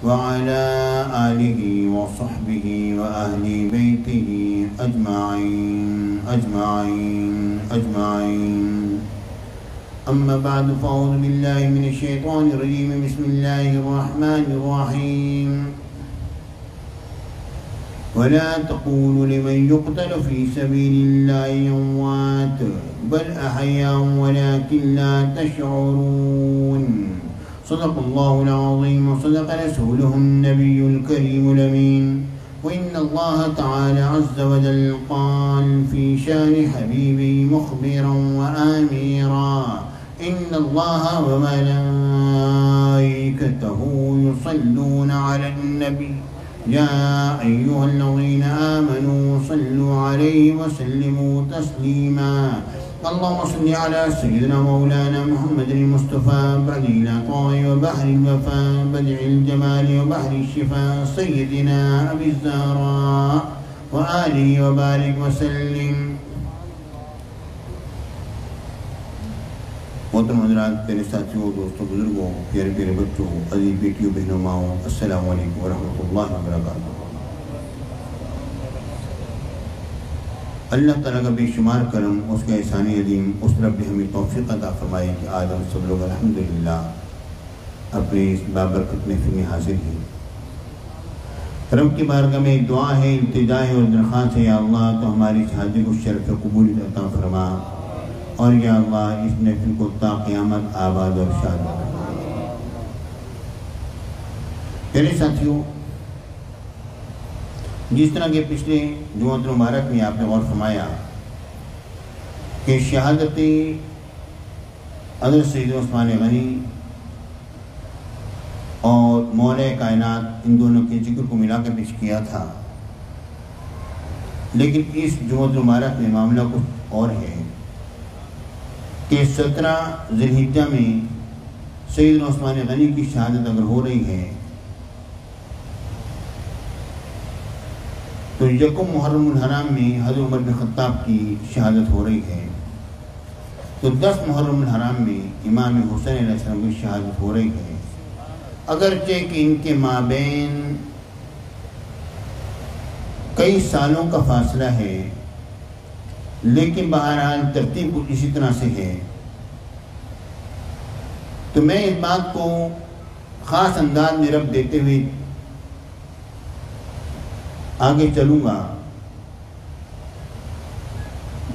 وعلى آله وصحبه وأهل بيته أجمعين أما بعد فأعوذ بالله من الشيطان الرجيم بسم الله الرحمن الرحيم ولا تقولوا لمن يقتل في سبيل الله أموات بل أحياء ولكن لا تشعرون صدق الله العظيم وصدق رسوله النبي الكريم الأمين وإن الله تعالى عز وجل قال في شان حبيبي مخبرا وآميرا إن الله وملائكته يصلون على النبي يا أيها الذين آمنوا صلوا عليه وسلموا تسليما اللهم صل على سيدنا مولانا محمد المصطفى بديع العطاء وبحر الوفاء بديع الجمال وبحر الشفاء سيدنا أبي الزهراء وآله وبارك وسلم. محترم حضرات، پیارے ساتھیوں، دوستوں، بزرگوں، پیارے پیارے بچوں، عزیز بیٹیوں، بہنوں، ماؤں، السلام علیکم ورحمۃ اللہ وبرکاتہ. اللہ تعالیٰ کا بے شمار کرم، اس کا احسان عظیم، اس رب نے ہمیں توفیق عطا فرمائی کہ آج ہم سب لوگ الحمدللہ اپنے اس بابرکت محفل میں حاضر ہیں. رب کی بارگاہ میں ایک دعا ہے، التجا ہے اور درخواست ہے، یا اللہ تو ہماری اس حاضری کو شرف قبولیت عطا فرما، اور یا اللہ اس محفل کو تا قیامت آباد اور شاد فرما. پیارے ساتھیوں، جس طرح کہ پچھلے جمعۃ المبارک میں آپ نے غور فرمایا کہ شہادت حضرت سید عثمان غنی اور مولا کائنات ان دونوں کے ذکر کو ملا کے پیش کیا تھا، لیکن اس جمعۃ المبارک میں معاملہ کچھ اور ہے کہ 17 ذی الحجہ میں سید عثمان غنی کی شہادت اگر ہو رہی ہے تو یکم محرم الحرام میں حضرت عمر بن خطاب کی شہادت ہو رہی ہے، تو 10 محرم الحرام میں امام حسین علیہ السلام کی شہادت ہو رہی ہے. اگرچہ کہ ان کے مابین کئی سالوں کا فاصلہ ہے، لیکن بہرحال ترتیب اسی طرح سے ہے. تو میں اس بات کو خاص انداز میں رب دیتے ہوئے آگے چلوں گا،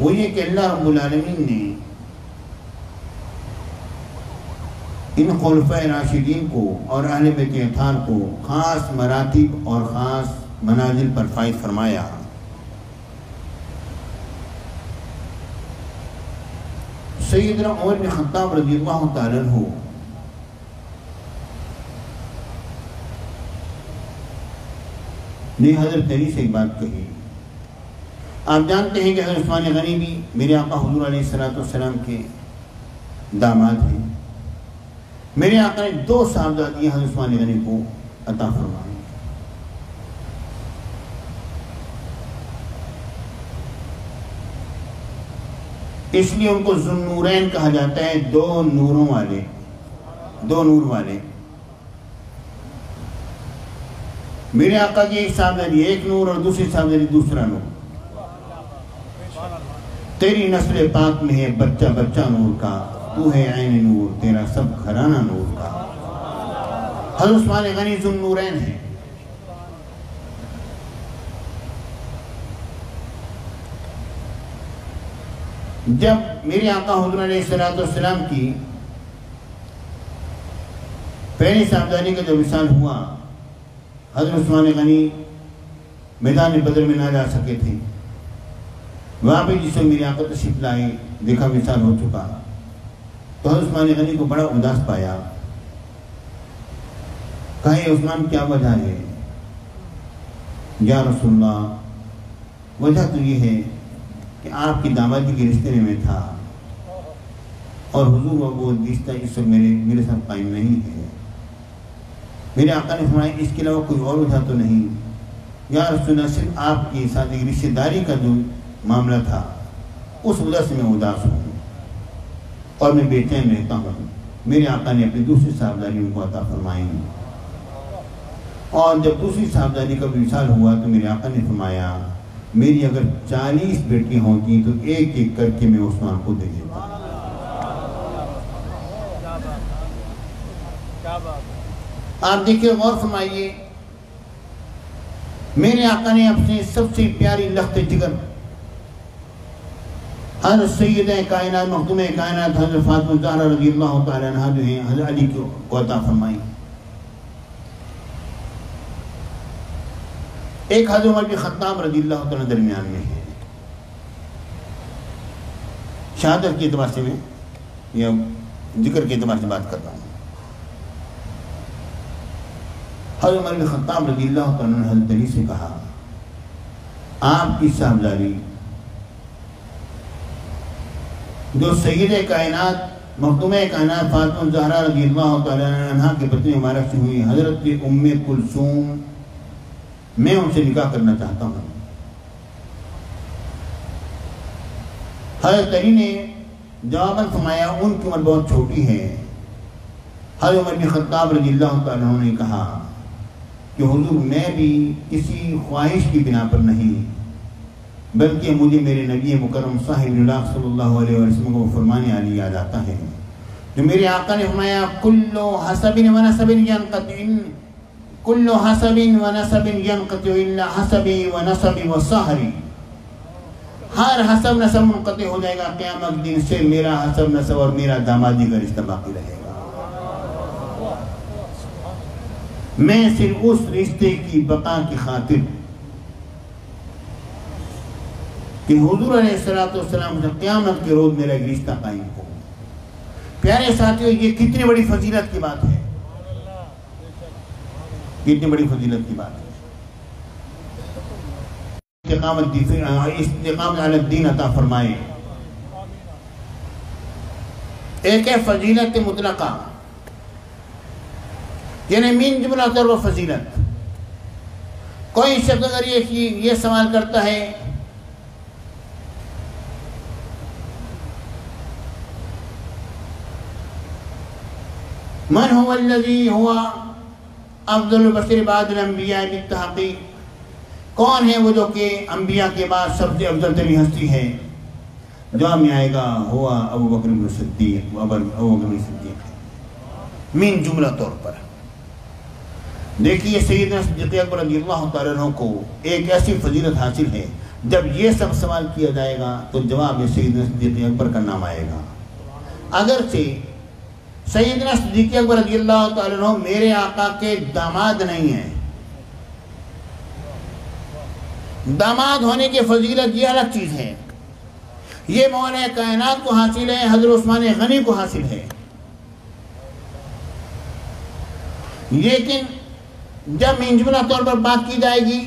وہ یہ کہ اللہ رب العالمین نے ان خلفائے راشدین کو اور اہل بیت اطہار کو خاص مراتب اور خاص منازل پر فائز فرمایا. سیدنا عمر بن خطاب رضی اللہ تعالیٰ عنہ نے حضرت علی سے ایک بات کہی. آپ جانتے ہیں کہ حضرت عثمان غنی بھی میرے آقا حضور علیہ السلام کے داماد ہیں. میرے آقا نے 2 صاحبزادیاں حضرت عثمان غنی کو عطا فرمائیں. اس لیے ان کو ذو النورین کہا جاتا ہے، 2 نوروں والے، 2 نور والے. میرے آقا کی ایک صاحبزادی ایک نور اور دوسری صاحبزادی دوسرا نور. تیری نسل پاک میں ہے بچہ بچہ نور کا، تو ہے عین نور، تیرا سب گھرانہ نور کا. حضرت عثمان غنی ذو النورین ہیں. جب میرے آقا حضور علیہ السلام کی پہلی صاحبزادی کا جب وصال ہوا، حضرت عثمان غنی میدان بدر میں نہ جا سکے تھے. وہاں پہ جس میرے آقا تشریف لائے، دیکھا وصال ہو چکا، تو حضرت عثمان غنی کو بڑا اداس پایا. کہا اے عثمان کیا وجہ ہے؟ یا رسول اللہ، وجہ تو یہ ہے کہ آپ کی دامادی کے رشتے میں تھا اور حضور وہ رشتہ اس وقت میرے ساتھ قائم نہیں ہے. میرے آقا نے فرمایا اس کے علاوہ کوئی اور وجہ تو نہیں؟ یا رسول اللہ، صرف آپ کے ساتھ ایک رشتہ داری کا جو معاملہ تھا اس وجہ سے میں اداس ہوں اور میں بے چین رہتا ہوں. میرے آقا نے اپنی دوسری صاحبزادی ان کو عطا فرمائی. اور جب دوسری صاحبزادی کا وصال ہوا تو میرے آقا نے فرمایا میری اگر 40 بیٹیاں ہوتی تو ایک ایک کر کے میں عثمان کو دے دیتا۔ آپ دیکھیں، غور فرمائیے، میرے آقا نے اپنے سب سے پیاری لخت جگر حضرت سیدہ کائنات مخدوم کائنات حضرت فاطمہ الزہرا رضی اللہ تعالی عنہ جو ہیں حضرت علی کو عطا فرمائی۔ ایک حضرت عمر بن خطاب رضی اللہ تعالی درمیان میں ہے، شہادت کے اعتبار سے میں یا ذکر کے اعتبار سے بات کر رہا ہوں۔ حضرت عمر بن خطاب رضی اللہ تعالی عنہ نے حضرت علی سے کہا آپ کی صاحبزادی جو سید کائنات مخدوم کائنات فاطمہ الزہرا رضی اللہ تعالی عنہ کے بطن مبارک سے ہوئی حضرت ام کلثوم، میں ان سے نکاح کرنا چاہتا ہوں۔ حضرت علی نے جواباً فرمایا ان کی عمر بہت چھوٹی ہے۔ حضرت عمر بن خطاب رضی اللہ تعالی عنہ نے کہا کہ حضور میں بھی کسی خواہش کی بنا پر نہیں بلکہ مجھے میرے نبی مکرم صاحب اللہ صلی اللہ علیہ وسلم کو فرمانے علی یاد آتا ہے جو میرے آقا نے فرمایا کل حسب و نسب ینقطع کل حسب و نسب ینقطع الا حسبی و نسبی و سحری، ہر حسب نسب منقطع ہو جائے گا، قیامت دن سے میرا حسب نسب اور میرا دامادی کا رشتہ باقی رہے گا۔ میں صرف اس رشتے کی بقا کی خاطر کہ حضور علیہ السلام سے قیامت کے روز میرا ایک رشتہ قائم ہو۔ پیارے ساتھیوں، یہ کتنی بڑی فضیلت کی بات ہے، کتنی بڑی فضیلت کی بات ہے۔ استقامت علی الدین عطا فرمائے۔ ایک ہے فضیلت مطلقہ، یعنی من جملہ طور پر فضیلت۔ کوئی شخص اگر یہ سوال کرتا ہے من هو الذي هو افضل البشر بعد الانبیاء بالتحقیق، کون ہے وہ جو کہ انبیاء کے بعد سب سے افضل ترین ہستی ہے؟ جواب میں آئے گا ہوا ابو بکر بن صدیق، ابو بکر بن صدیق من جملہ طور پر۔ دیکھیے سیدنا صدیق اکبر رضی اللہ تعالیٰ عنہ کو ایک ایسی فضیلت حاصل ہے، جب یہ سب سوال کیا جائے گا تو جواب میں سیدنا صدیق اکبر کا نام آئے گا۔ اگرچہ سیدنا صدیق اکبر رضی اللہ تعالیٰ عنہ میرے آقا کے داماد نہیں ہیں، داماد ہونے کی فضیلت یہ الگ چیز ہے، یہ مولا کائنات کو حاصل ہے، حضرت عثمان غنی کو حاصل ہے۔ لیکن جب من جملہ طور پر بات کی جائے گی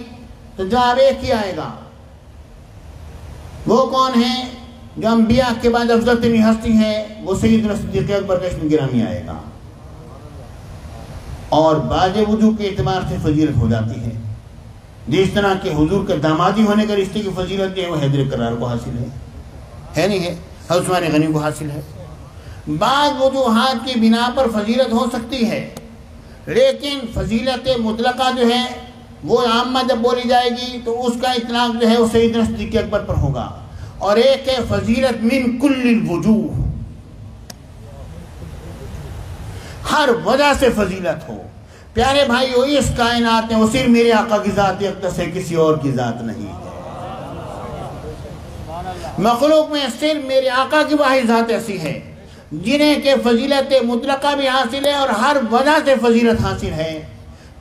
تو جواب ایک ہی آئے گا، وہ کون ہیں جو انبیاء کے بعد افضل ترین ہستی ہے؟ وہ سیدنا صدیق اکبر کا اسم گرامی آئے گا، اور بعض وجوہ کے اعتبار سے فضیلت ہو جاتی ہے، جس طرح کہ حضور کے دامادی ہونے کا رشتے کی فضیلت جو ہے وہ حیدر کرار کو حاصل ہے نہیں ہے، حضرت عثمان غنی کو حاصل ہے۔ بعض وجوہات کی بنا پر فضیلت ہو سکتی ہے، لیکن فضیلت مطلقہ جو ہے وہ عامہ جب بولی جائے گی تو اس کا اطلاق جو ہے وہ سیدنا صدیق اکبر پر ہوگا۔ اور ایک ہے فضیلت من کل الوجوہ، ہر وجہ سے فضیلت ہو۔ پیارے بھائیو، اس کائنات میں وہ صرف میرے آقا کی ذات اقدس ہے، کسی اور کی ذات نہیں ہے۔ مخلوق میں صرف میرے آقا کی واحد ذات ایسی ہے جنہیں کہ فضیلت مطلقہ بھی حاصل ہے اور ہر وجہ سے فضیلت حاصل ہے،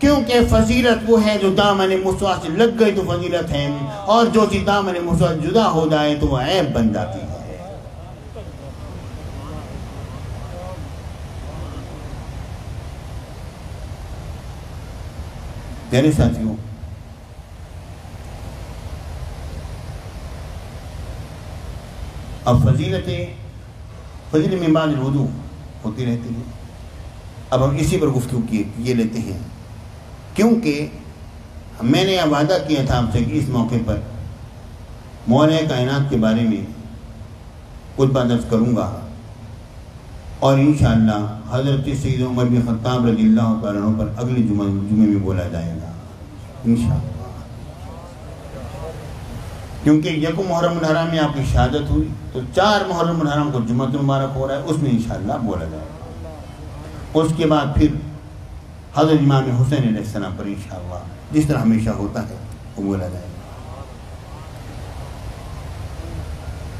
کیونکہ فضیلت وہ ہے جو دامن مسوا سے لگ گئی تو فضیلت ہے، اور جو چیز دامن مسوا جدا ہو جائے تو وہ عیب بن جاتی ہے۔ پیارے ساتھیوں، اب فضیلت من بعد الوضوء ہوتی رہتی ہے۔ اب ہم اسی پر گفتگو یہ لیتے ہیں، کیونکہ میں نے یہ وعدہ کیا تھا آپ سے کہ اس موقع پر مولا کائنات کے بارے میں کچھ بات عرض کروں گا، اور انشاءاللہ حضرت سید عمر بن خطاب رضی اللہ تعالیٰ عنہ پر اگلے جمعے میں بولا جائے گا انشاءاللہ، کیونکہ یکم محرم الحرام میں آپ کی شہادت ہوئی تو 4 محرم الحرام کو جمعۃ المبارک ہو رہا ہے، اس میں انشاءاللہ بولا جائے گا۔ اس کے بعد پھر حضرت امام حسین علیہ السلام پر انشاءاللہ جس طرح ہمیشہ ہوتا ہے وہ بولا جائے گا۔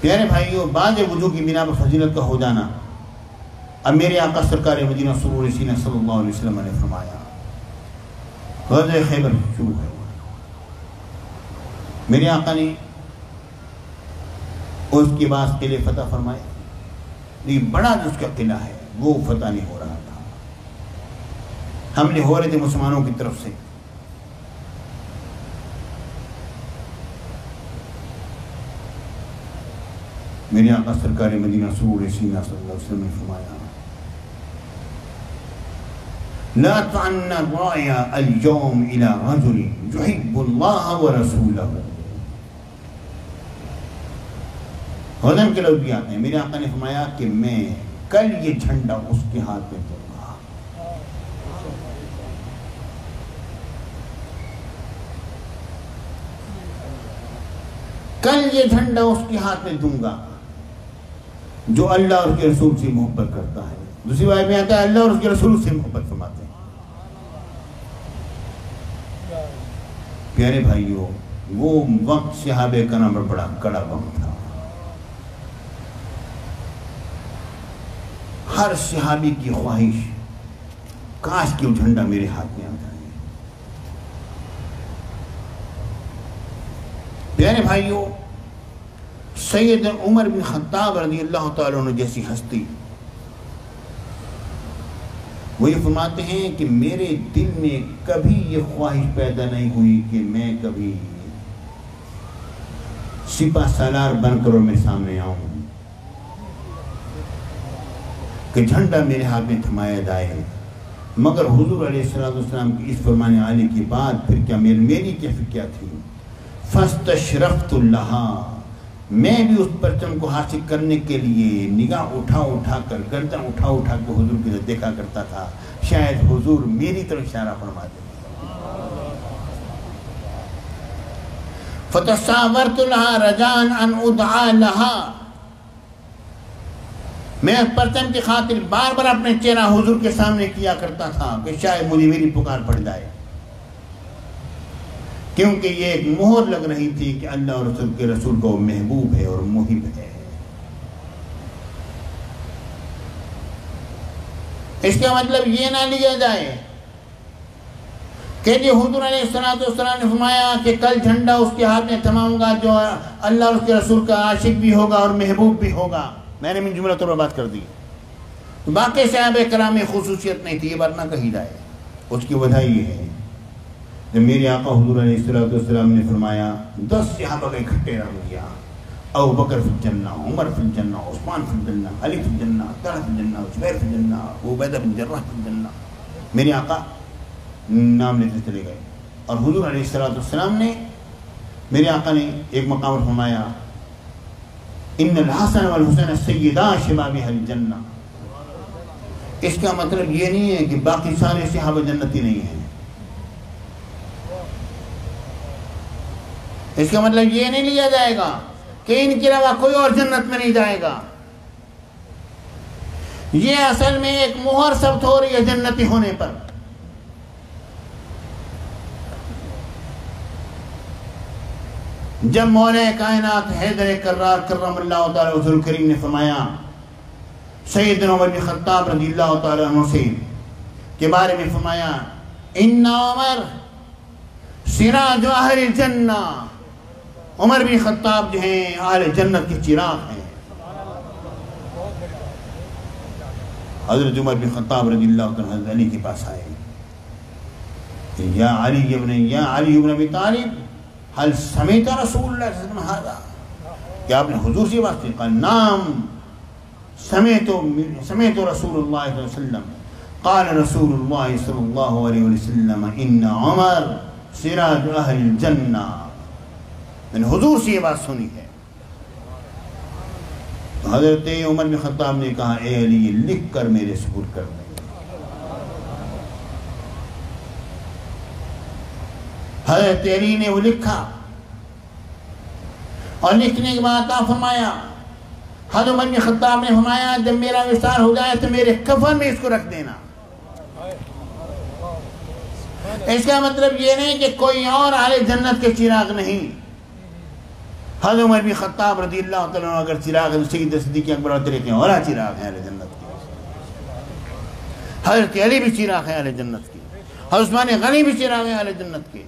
پیارے بھائیوں، بعد وجوہ کی بنا پر فضیلت کا ہو جانا، اب میرے آقا سرکار مدینہ سرور سینہ صلی اللہ علیہ وسلم نے فرمایا غزوہ خیبر شروع ہے، میرے آقا نے اس کے بعد قلعے فتح فرمائے، لیکن بڑا جو اس کا قلعہ ہے وہ فتح نہیں ہو رہا تھا، حملے ہو رہے تھے مسلمانوں کی طرف سے۔ میرے آقا سرکار مدینہ سرور سینہ صلی اللہ علیہ وسلم نے فرمایا لا تعنى الراية اليوم إلى رجل يحب الله ورسوله۔ غنم کے لوگ بھی آتے ہیں، میرے آقا نے فرمایا کہ میں کل یہ جھنڈا اس کے ہاتھ میں دوں گا، کل یہ جھنڈا اس کے ہاتھ میں دوں گا جو اللہ اور اس کے رسول سے محبت کرتا ہے۔ دوسری بات میں آتا ہے اللہ اور اس کے رسول سے محبت فرماتے ہیں۔ پیارے بھائیوں، وہ وقت صحابہ کرام پر بڑا کڑا وقت تھا، ہر صحابی کی خواہش کاش کہ وہ جھنڈا میرے ہاتھ میں آ جائے۔ پیارے بھائیوں، سید عمر بن خطاب رضی اللہ تعالیٰ عنہ جیسی ہستی وہ یہ فرماتے ہیں کہ میرے دل میں کبھی یہ خواہش پیدا نہیں ہوئی کہ میں کبھی سپہ سالار بن کر اور میرے سامنے آؤں، کہ جھنڈا میرے ہاتھ میں تھمایا جائے، مگر حضور علیہ السلام کی اس فرمان عالی کے بعد پھر کیا میری کیفیت کیا تھی؟ فاستشرفت لها، میں بھی اس پرچم کو حاصل کرنے کے لیے نگاہ اٹھا کر گردن اٹھا کے حضور کی طرف دیکھا کرتا تھا، شاید حضور میری طرف اشارہ فرما دے۔ فتصاورت لها رجاء ان ادعى لها، میں اس پرچم کی خاطر بار بار اپنے چہرہ حضور کے سامنے کیا کرتا تھا کہ شاید مجھے میری پکار پڑ جائے، کیونکہ یہ ایک مہر لگ رہی تھی کہ اللہ اور رسول کے رسول کو محبوب ہے اور محب ہے۔ اس کا مطلب یہ نہ لیا جائے کہ جی حضور علیہ السلام نے فرمایا کہ کل جھنڈا اس کے ہاتھ میں تھماؤں گا جو اللہ اور اس کے رسول کا عاشق بھی ہوگا اور محبوب بھی ہوگا، میں نے من جملہ طور پر بات کر دی۔ باقی صحابہ کرام میں خصوصیت نہیں تھی، یہ بات نہ کہی جائے۔ اس کی وجہ یہ ہے جب میرے آقا حضور علیہ السلام نے فرمایا 10 صحابہ کا اکٹھے رہ گیا، ابو بکر فی الجنہ، عمر فی الجنہ، عثمان فی الجنہ، علی فی الجنہ، طلحہ فی الجنہ، زبیر فی الجنہ، عبیدہ بن جراح فی الجنہ، میرے آقا نام لیتے چلے گئے۔ اور حضور علیہ السلام نے میرے آقا نے ایک مقام پر فرمایا ان الحسن والحسین سیدا شباب اہل الجنہ۔ اس کا مطلب یہ نہیں ہے کہ باقی سارے صحابہ جنتی نہیں ہیں، اس کا مطلب یہ نہیں لیا جائے گا کہ ان کے علاوہ کوئی اور جنت میں نہیں جائے گا۔ یہ اصل میں ایک مہر ثبت ہو رہی ہے جنتی ہونے پر۔ جب مولا کائنات حیدر کرار کرم اللہ تعالی وجہ الکریم نے فرمایا سیدنا عمر بن خطاب رضی اللہ تعالی عنہ سے کے بارے میں فرمایا ان عمر سراج اہل الجنہ، عمر بن خطاب جو ہیں اہل جنت کے چراغ ہیں۔ حضرت عمر بن خطاب رضی اللہ تعالی عنہ علی کے پاس آئے، یا علی ابن ابی طالب هل سمعت رسول اللہ صلی اللہ علیہ وسلم، کیا آپ نے حضور سے بات کی؟ قال نعم سمعت رسول اللہ صلی اللہ علیہ وسلم قال رسول اللہ صلی اللہ علیہ وسلم ان عمر سراج اہل الجنہ، میں نے حضور سے یہ بات سنی ہے۔ تو حضرت عمر بن خطاب نے کہا اے علی یہ لکھ کر میرے سپرد کر دیں۔ حضرت علی نے وہ لکھا اور لکھنے کے بعد عطا فرمایا۔ حضرت عمر بن خطاب نے فرمایا جب میرا وصال ہو جائے تو میرے کفن میں اس کو رکھ دینا۔ اس کا مطلب یہ نہیں کہ کوئی اور اہل جنت کے چراغ نہیں۔ حضرت عمر بن خطاب رضی اللہ تعالیٰ عنہ اگر چراغ سید صدیق اکبر اور طریقے اور چراغ ہیں اہل جنت کے، حضرت علی بھی چراغ ہے اہل جنت کے، حضرت عثمان غنی بھی چراغ ہے اہل جنت کے۔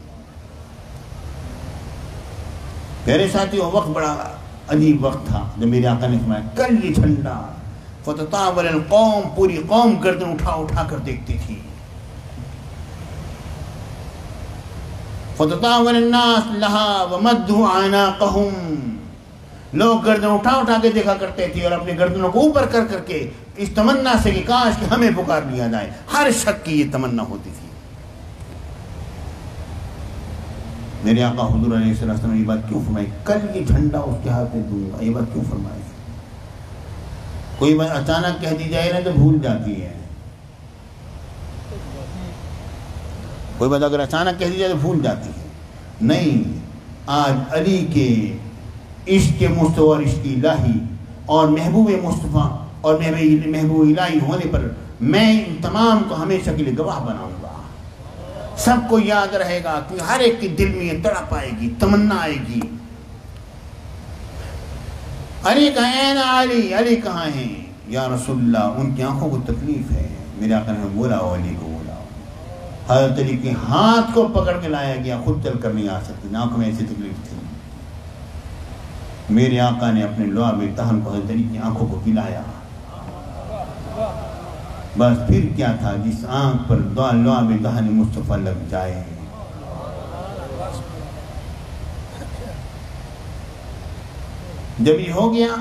میرے ساتھی وہ وقت بڑا عجیب وقت تھا جب میرے آقا نے فرمایا کل یہ جھنڈا فتطاول القوم، پوری قوم گردن اٹھا اٹھا کر دیکھتی تھی۔ فتطاول الناس لها ومدوا اعناقهم، لوگ گردن اٹھا اٹھا کے دیکھا کرتے تھے اور اپنے گردنوں کو اوپر کر کر کے اس تمنا سے کہ کاش کہ ہمیں پکار لیا جائے۔ ہر شخص کی یہ تمنا ہوتی تھی۔ میرے آقا حضور علیہ السلام نے یہ بات کیوں فرمائی کل یہ جھنڈا اس کے ہاتھ میں دوں گا، یہ بات کیوں فرمائی؟ کوئی بات اچانک کہہ دی جائے نا تو بھول جاتی ہے، کوئی بات اگر اچانک کہہ دی جائے تو بھول جاتی ہے۔ نہیں، آج علی کے عشق مصطفیٰ اور عشق الہی اور محبوب مصطفیٰ اور محبوب الہی ہونے پر میں ان تمام کو ہمیشہ کے لیے گواہ بناؤں گا۔ سب کو یاد رہے گا کہ ہر ایک کے دل میں یہ تڑپ آئے گی، تمنا آئے گی۔ علی کہاں ہیں نا، علی کہاں ہیں یا رسول اللہ؟ ان کی آنکھوں کو تکلیف ہے۔ میرے آقا نے بولا علی کو بولا۔ حضرت علی کے ہاتھ کو پکڑ کے لایا گیا، خود چل کر نہیں آ سکتے، آنکھوں میں ایسی تکلیف تھی۔ میرے آقا نے اپنے لعاب دہن کو حضرت علی کی آنکھوں کو پلایا۔ بس پھر کیا تھا، جس آنکھ پر لعاب دہن مصطفیٰ لگ جائے۔ جب یہ ہو گیا